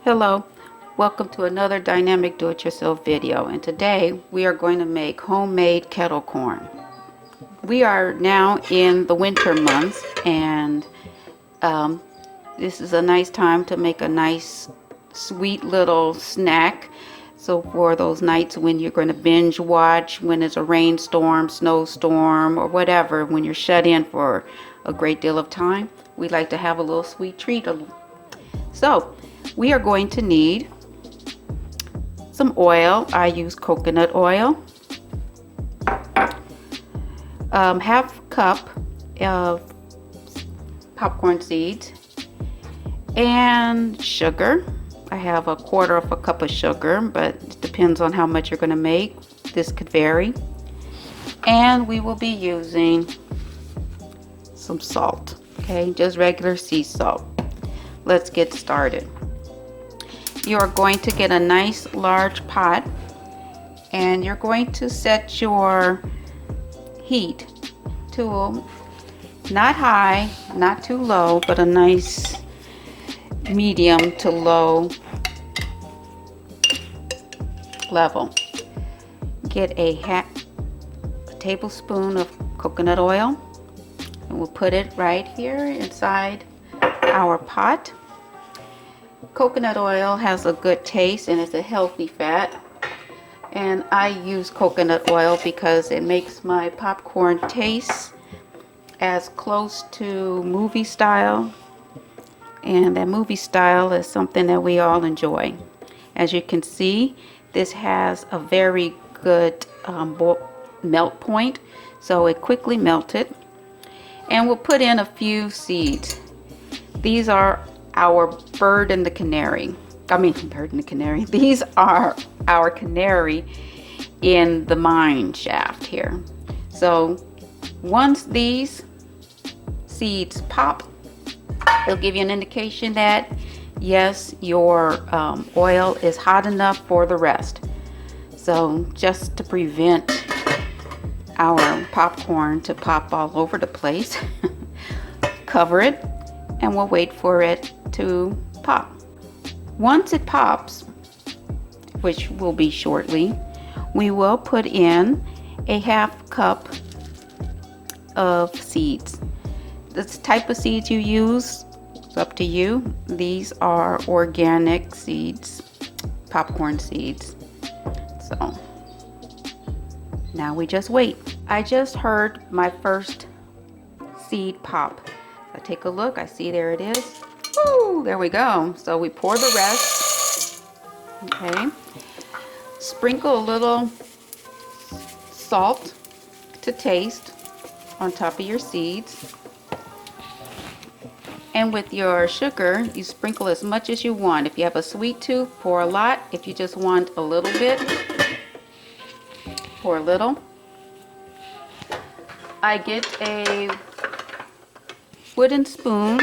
Hello, welcome to another dynamic do-it-yourself video, and today we are going to make homemade kettle corn. We are now in the winter months, and this is a nice time to make a nice sweet little snack. So for those nights when you're going to binge watch, when it's a rainstorm, snowstorm, or whatever, when you're shut in for a great deal of time, we like to have a little sweet treat. So we are going to need some oil. I use coconut oil, half cup of popcorn seeds, and sugar. I have a quarter of a cup of sugar, but it depends on how much you're going to make. This could vary. And we will be using some salt, okay, just regular sea salt. Let's get started. You are going to get a nice large pot, and you're going to set your heat to not high, not too low, but a nice medium to low level. Get a tablespoon of coconut oil, and we'll put it right here inside our pot. Coconut oil has a good taste and it's a healthy fat, and I use coconut oil because it makes my popcorn taste as close to movie style, and that movie style is something that we all enjoy. As you can see, this has a very good melt point, so it quickly melted. And we'll put in a few seeds. These are our bird and the canary. These are our canary in the mine shaft here. So once these seeds pop, it'll give you an indication that yes, your oil is hot enough for the rest. So just to prevent our popcorn to pop all over the place, cover it, and we'll wait for it to pop. Once it pops, which will be shortly, we will put in a half cup of seeds. This type of seeds you use, it's up to you. These are organic seeds, popcorn seeds. So now we just wait. I just heard my first seed pop. I take a look, I see there it is. Woo, there we go. So we pour the rest. Okay. Sprinkle a little salt to taste on top of your seeds. And with your sugar, you sprinkle as much as you want. If you have a sweet tooth, pour a lot. If you just want a little bit, pour a little. I get a wooden spoon,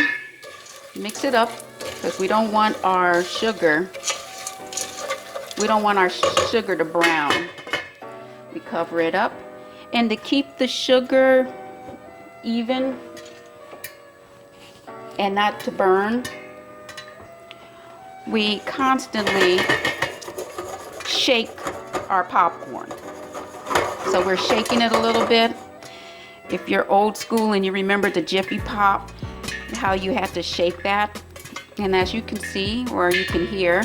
mix it up, because we don't want our sugar to brown. We cover it up, and to keep the sugar even and not to burn, we constantly shake our popcorn. So we're shaking it a little bit. If you're old school and you remember the Jiffy Pop, how you had to shake that, and as you can see or you can hear,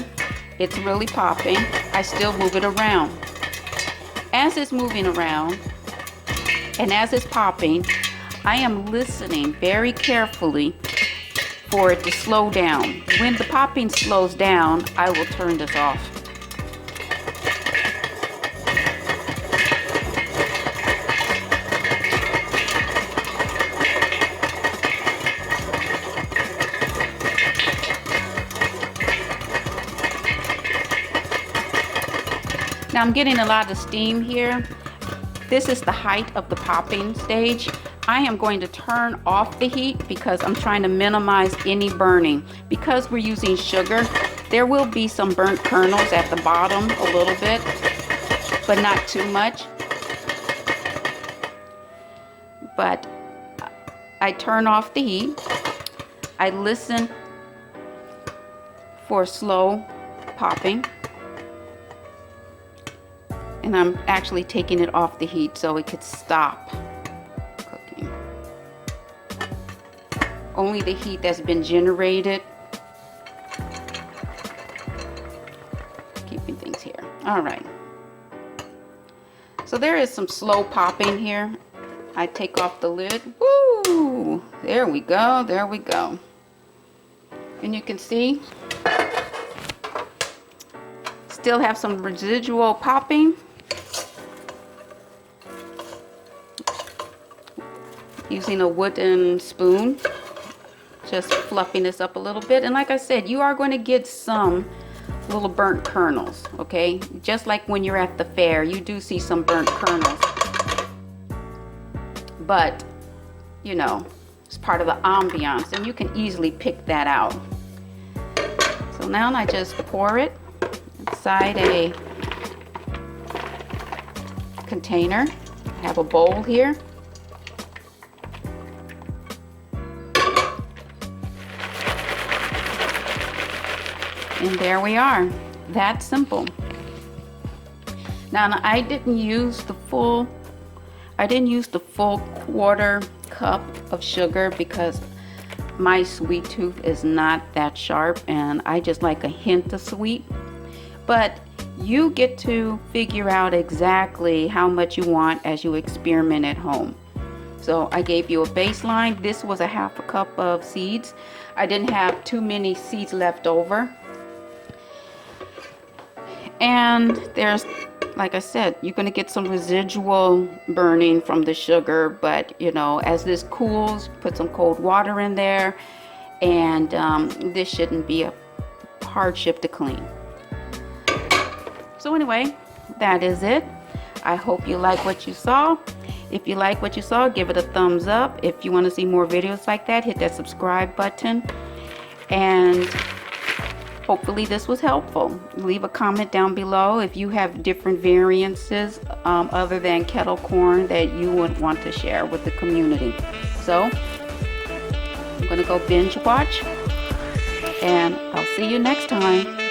it's really popping. I still move it around. As it's moving around and as it's popping, I am listening very carefully for it to slow down. When the popping slows down, I will turn this off. Now I'm getting a lot of steam here. This is the height of the popping stage. I am going to turn off the heat because I'm trying to minimize any burning. Because we're using sugar, there will be some burnt kernels at the bottom a little bit, but not too much. But I turn off the heat. I listen for slow popping. And I'm actually taking it off the heat so it could stop cooking. Only the heat that's been generated. Keeping things here. All right. So there is some slow popping here. I take off the lid. Woo! There we go. There we go. And you can see, still have some residual popping. Using a wooden spoon, just fluffing this up a little bit. And like I said, you are going to get some little burnt kernels, okay? Just like when you're at the fair, you do see some burnt kernels. But, you know, it's part of the ambiance, and you can easily pick that out. So now I just pour it inside a container. I have a bowl here. And there we are. That simple. Now I didn't use the full quarter cup of sugar because my sweet tooth is not that sharp and I just like a hint of sweet. But you get to figure out exactly how much you want as you experiment at home. So I gave you a baseline. This was a half a cup of seeds. I didn't have too many seeds left over. And there's, like I said, you're going to get some residual burning from the sugar, but you know, as this cools, put some cold water in there, and this shouldn't be a hardship to clean. So anyway, that is it. I hope you like what you saw. If you like what you saw, give it a thumbs up. If you want to see more videos like that, hit that subscribe button. And hopefully this was helpful. Leave a comment down below if you have different variances other than kettle corn that you would want to share with the community. So I'm going to go binge watch, and I'll see you next time.